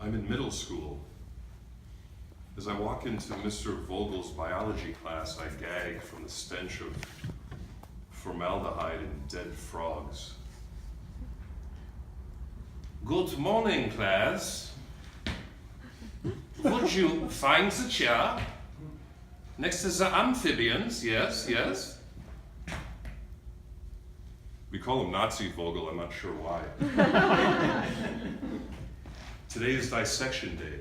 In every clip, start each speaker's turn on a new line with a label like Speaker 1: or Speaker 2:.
Speaker 1: I'm in middle school. As I walk into Mr. Vogel's biology class, I gag from the stench of formaldehyde and dead frogs. Good morning, class. Would you find the chair? Next to the amphibians, yes, yes. We call him Nazi Vogel, I'm not sure why. Today is dissection day,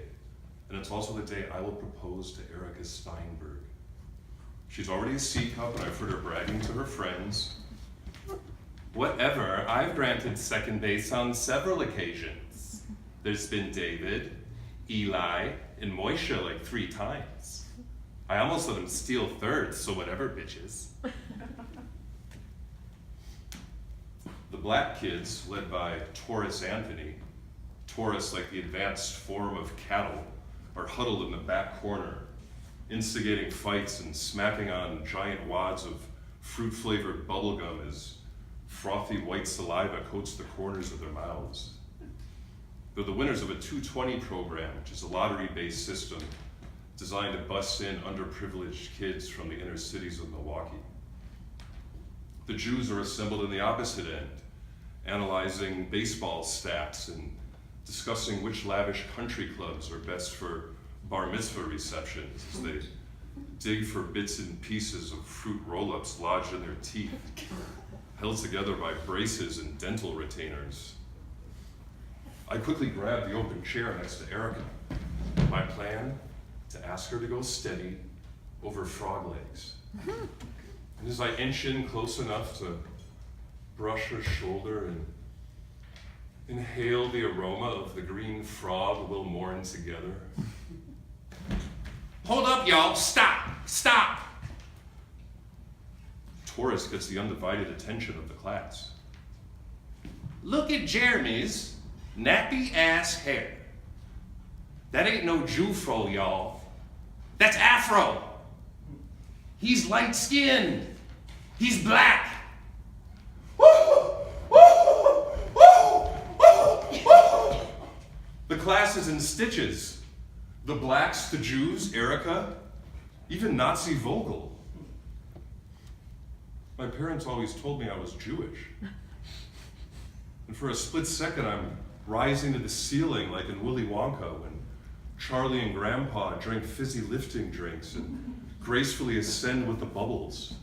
Speaker 1: and it's also the day I will propose to Erica Steinberg. She's already a C cup, and I've heard her bragging to her friends. Whatever, I've granted second base on several occasions. There's been David, Eli, and Moisha like 3 times. I almost let him steal third, so whatever, bitches. The black kids, led by Taurus Anthony, Taurus like the advanced form of cattle, are huddled in the back corner, instigating fights and smacking on giant wads of fruit-flavored bubblegum as frothy white saliva coats the corners of their mouths. They're the winners of a 220 program, which is a lottery-based system designed to bust in underprivileged kids from the inner cities of Milwaukee. The Jews are assembled in the opposite end, analyzing baseball stats and discussing which lavish country clubs are best for bar mitzvah receptions as they dig for bits and pieces of fruit roll-ups lodged in their teeth, held together by braces and dental retainers. I quickly grabbed the open chair next to Erica. My plan, to ask her to go steady over frog legs. And as I inch in close enough to brush her shoulder and inhale the aroma of the green frog we'll mourn together. Hold up, y'all, stop, stop! Taurus gets the undivided attention of the class. Look at Jeremy's nappy ass hair. That ain't no Jew fro, y'all. That's Afro. He's light skinned. He's black. The class is in stitches. The blacks, the Jews, Erica, even Nazi Vogel. My parents always told me I was Jewish. And for a split second, I'm rising to the ceiling like in Willy Wonka when Charlie and Grandpa drink fizzy lifting drinks and gracefully ascend with the bubbles,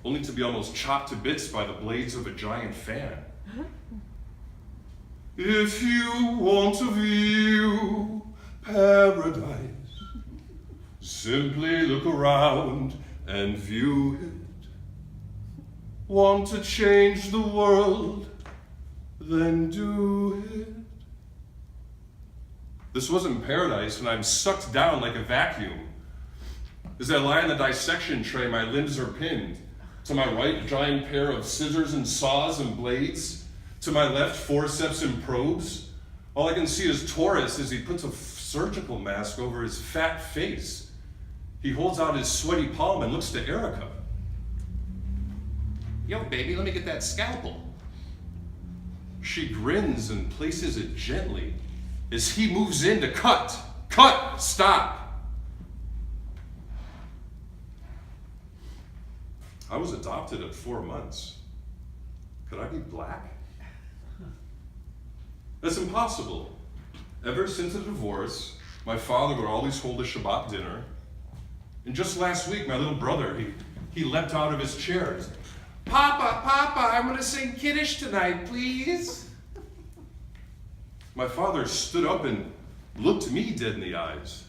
Speaker 1: only to be almost chopped to bits by the blades of a giant fan. If you want to view paradise, simply look around and view it. Want to change the world, then do it. This wasn't paradise, and I'm sucked down like a vacuum. As I lie on the dissection tray, my limbs are pinned. To my right, a giant pair of scissors and saws and blades. To my left, forceps and probes. All I can see is Taurus as he puts a surgical mask over his fat face. He holds out his sweaty palm and looks to Erica. Yo, baby, let me get that scalpel. She grins and places it gently as he moves in to cut. Cut! Stop! I was adopted at 4 months. Could I be black? That's impossible. Ever since the divorce, my father would always hold a Shabbat dinner. And just last week, my little brother, he leapt out of his chair. Papa, I'm gonna sing Kiddush tonight, please. My father stood up and looked me dead in the eyes.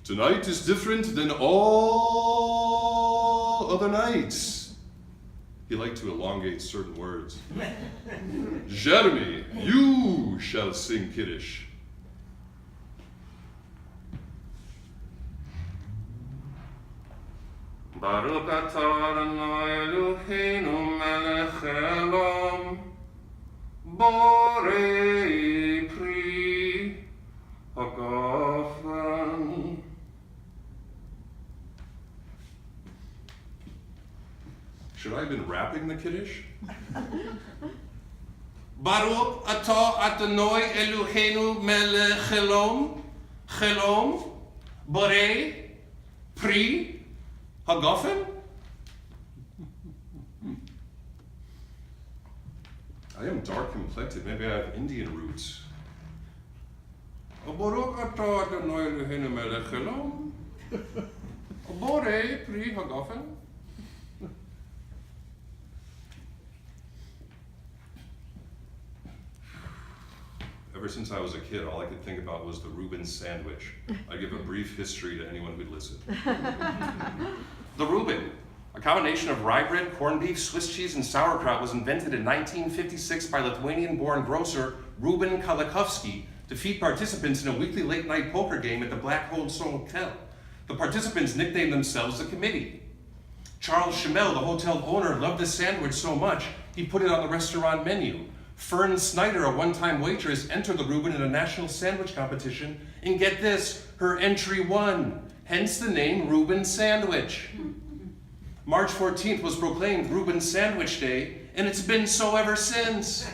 Speaker 1: Tonight is different than all other nights. He liked to elongate certain words. Jeremy, you shall sing Kiddush. Baruch atah Adonai Eloheinu melech haolam, borei pri hagafen. Should I have been rapping the Kiddush?
Speaker 2: Baruch atah Adonai Eloheinu melech chelom, chelom, borei, pri, hagafen?
Speaker 1: I am dark complected. Maybe I have Indian roots.
Speaker 2: Baruch atah Adonai Eloheinu melech chelom, borei, pri, hagafen?
Speaker 1: Ever since I was a kid, all I could think about was the Reuben sandwich. I give a brief history to anyone who'd listen.
Speaker 2: The Reuben, a combination of rye bread, corned beef, Swiss cheese, and sauerkraut, was invented in 1956 by Lithuanian-born grocer Reuben Kalakovsky to feed participants in a weekly late-night poker game at the Black Hole Hotel. The participants nicknamed themselves the Committee. Charles Schimmel, the hotel owner, loved the sandwich so much, he put it on the restaurant menu. Fern Snyder, a one-time waitress, entered the Reuben in a national sandwich competition, and get this, her entry won, hence the name Reuben Sandwich. March 14th was proclaimed Reuben Sandwich Day, and it's been so ever since.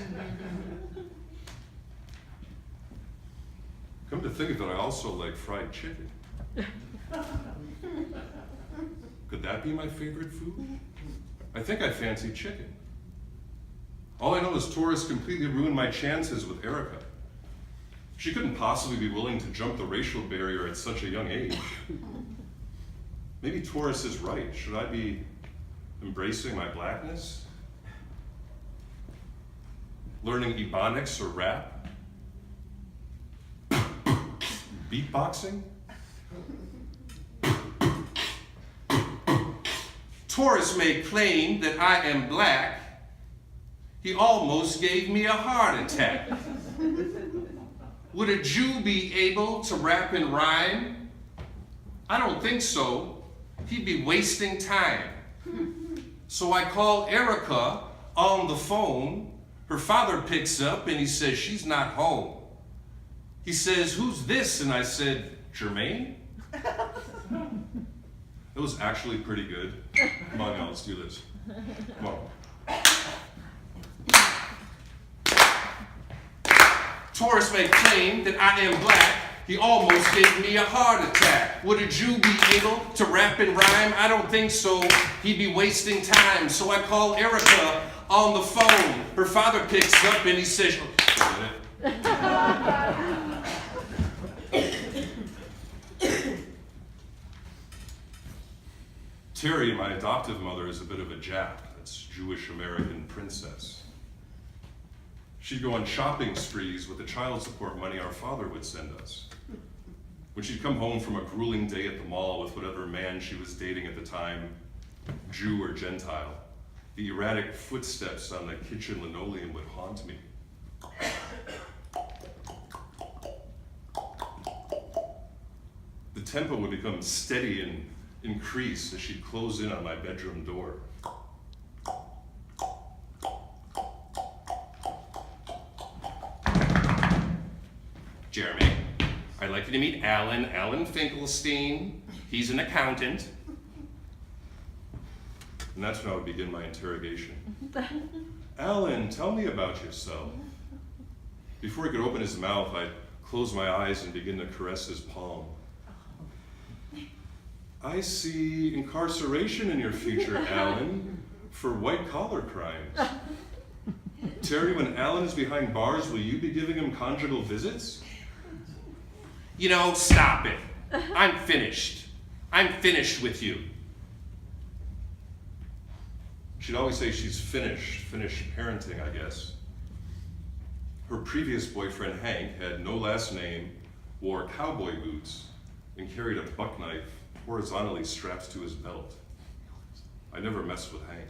Speaker 1: Come to think of it, I also like fried chicken. Could that be my favorite food? I think I fancy chicken. All I know is Taurus completely ruined my chances with Erica. She couldn't possibly be willing to jump the racial barrier at such a young age. Maybe Taurus is right. Should I be embracing my blackness? Learning Ebonics or rap? Beatboxing?
Speaker 2: Taurus may claim that I am black. He almost gave me a heart attack. Would a Jew be able to rap and rhyme? I don't think so. He'd be wasting time. So I call Erica on the phone. Her father picks up and he says, she's not home. He says, who's this? And I said, Jermaine?
Speaker 1: It was actually pretty good. Come on now, let's do this. Come on.
Speaker 2: Taurus may claim that I am black. He almost gave me a heart attack. Would a Jew be able to rap and rhyme? I don't think so. He'd be wasting time. So I call Erica on the phone. Her father picks up and he says,
Speaker 1: Terry, my adoptive mother, is a bit of a Jap. That's Jewish-American princess. She'd go on shopping sprees with the child support money our father would send us. When she'd come home from a grueling day at the mall with whatever man she was dating at the time, Jew or Gentile, the erratic footsteps on the kitchen linoleum would haunt me. The tempo would become steady and increase as she'd close in on my bedroom door.
Speaker 2: Jeremy, I'd like you to meet Alan Finkelstein. He's an accountant.
Speaker 1: And that's when I would begin my interrogation. Alan, tell me about yourself. Before he could open his mouth, I'd close my eyes and begin to caress his palm. I see incarceration in your future, Alan, for white-collar crimes. Terry, when Alan is behind bars, will you be giving him conjugal visits?
Speaker 2: You know, stop it. I'm finished. I'm finished with you.
Speaker 1: She'd always say she's finished parenting, I guess. Her previous boyfriend, Hank, had no last name, wore cowboy boots, and carried a buck knife horizontally strapped to his belt. I never messed with Hank.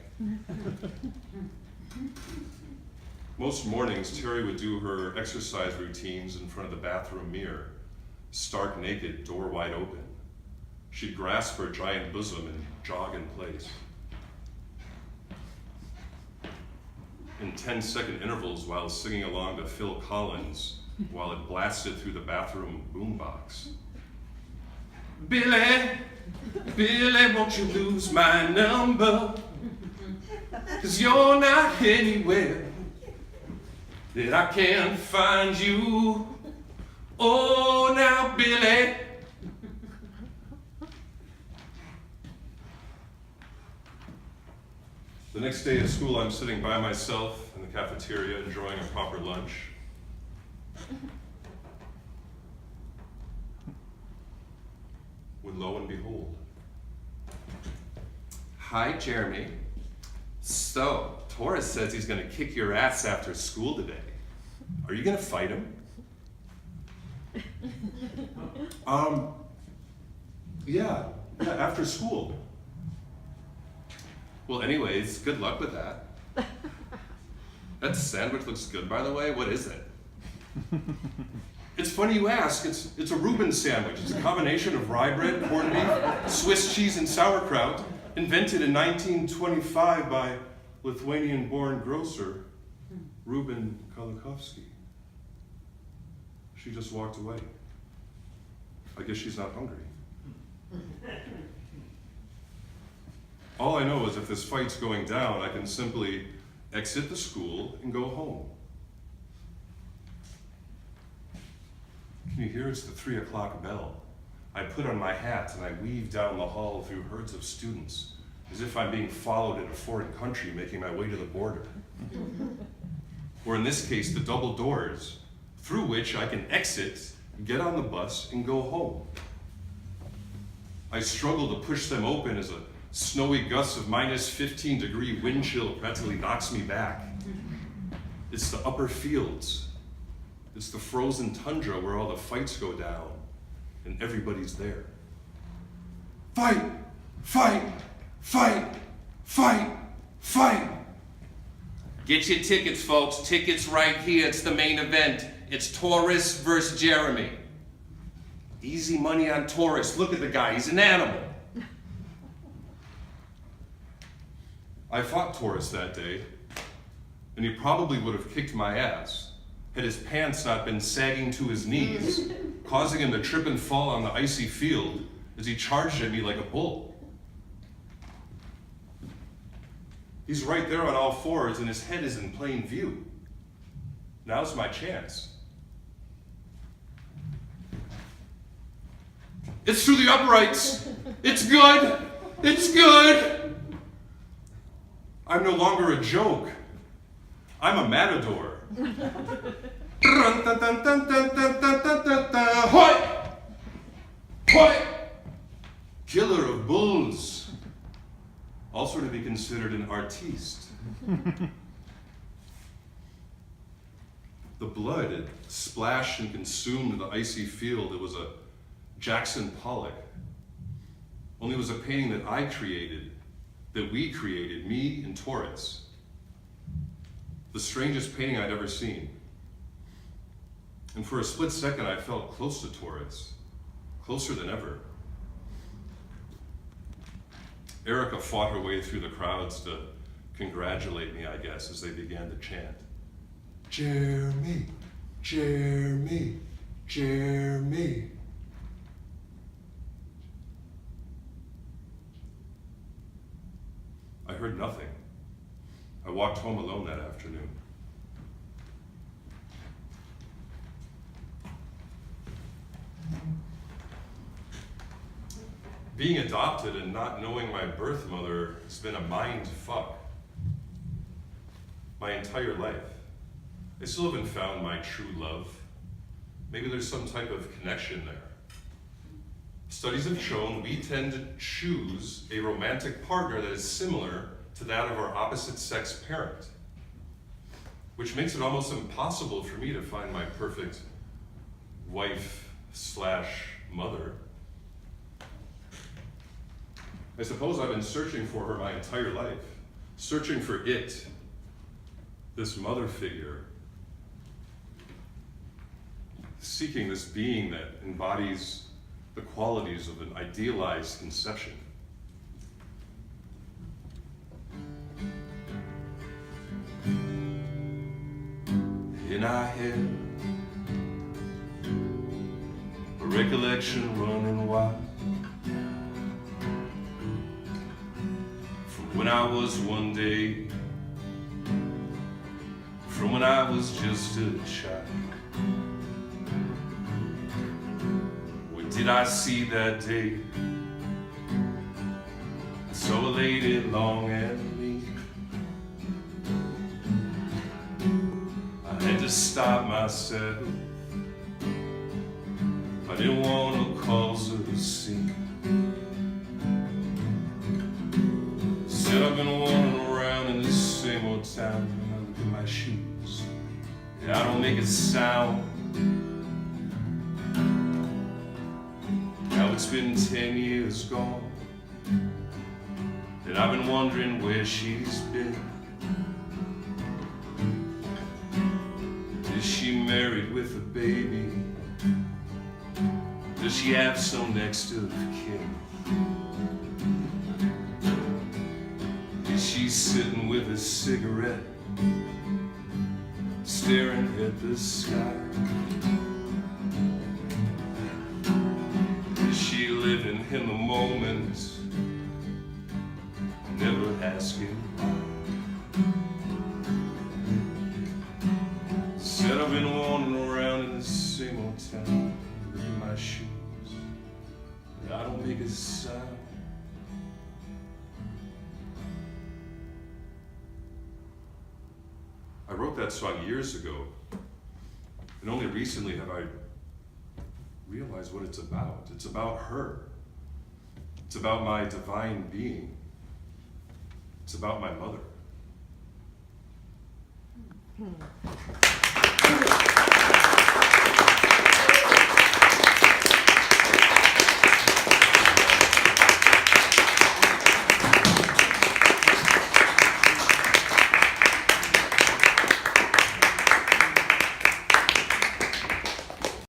Speaker 1: Most mornings, Terry would do her exercise routines in front of the bathroom mirror, stark naked, door wide open. She'd grasp her giant bosom and jog in place. In 10-second intervals while singing along to Phil Collins while it blasted through the bathroom boombox.
Speaker 2: Billy, won't you lose my number? 'Cause you're not anywhere.
Speaker 1: that I can't find you. Oh, now, Billy. The next day at school, I'm sitting by myself in the cafeteria enjoying a proper lunch. When lo and behold, hi, Jeremy. So, Taurus says he's going to kick your ass after school today. Are you going to fight him? Yeah, after school. Well, anyways, good luck with that. That sandwich looks good, by the way. What is it? It's funny you ask. It's a Reuben sandwich. It's a combination of rye bread, corned beef, Swiss cheese, and sauerkraut, invented in 1925 by Lithuanian-born grocer Reuben Kalikovsky. She just walked away. I guess she's not hungry. All I know is if this fight's going down, I can simply exit the school and go home. Can you hear? It's the 3 o'clock bell. I put on my hat and I weave down the hall through herds of students, as if I'm being followed in a foreign country, making my way to the border. Or in this case, the double doors, through which I can exit, get on the bus, and go home. I struggle to push them open as a snowy gust of minus 15-degree wind chill practically knocks me back. It's the upper fields. It's the frozen tundra where all the fights go down, and everybody's there. Fight! Fight! Fight! Fight! Fight!
Speaker 2: Get your tickets, folks. Tickets right here. It's the main event. It's Taurus versus Jeremy. Easy money on Taurus. Look at the guy. He's an animal.
Speaker 1: I fought Taurus that day, and he probably would have kicked my ass had his pants not been sagging to his knees, causing him to trip and fall on the icy field as he charged at me like a bull. He's right there on all fours, and his head is in plain view. Now's my chance. It's through the uprights. It's good. It's good. I'm no longer a joke. I'm a matador. Hoy! Hoy! Killer of bulls. Also to be considered an artiste. The blood had splashed and consumed the icy field. It was a Jackson Pollock. Only it was a painting that I created, that we created, me and Taurus. The strangest painting I'd ever seen. And for a split second, I felt close to Taurus, closer than ever. Erica fought her way through the crowds to congratulate me, I guess, as they began to chant, Jeremy, Jeremy, Jeremy. I heard nothing. I walked home alone that afternoon. Being adopted and not knowing my birth mother has been a mind fuck my entire life. I still haven't found my true love. Maybe there's some type of connection there. Studies have shown we tend to choose a romantic partner that is similar to that of our opposite sex parent, which makes it almost impossible for me to find my perfect wife/mother. I suppose I've been searching for her my entire life, searching for it, this mother figure, seeking this being that embodies the qualities of an idealized conception. And I had a recollection running wild from when I was one day, from when when I was just a child. What did I see that day? I saw a lady long and lean. I had to stop myself. I didn't want to cause a scene. Said I've been wandering around in this same old town, and I look at my shoes, and I don't make a sound. Now it's been 10 years gone, and I've been wondering where she's been. Is she married with a baby? Does she have some next of kin? Is she sitting with a cigarette, staring at the sky? Is she living in the moment, never asking why? Said I've been wandering around in the same old town, in my shoes, and I don't make a sound. I wrote that song years ago, and only recently have I realized what it's about. It's about her. It's about my divine being. It's about my mother.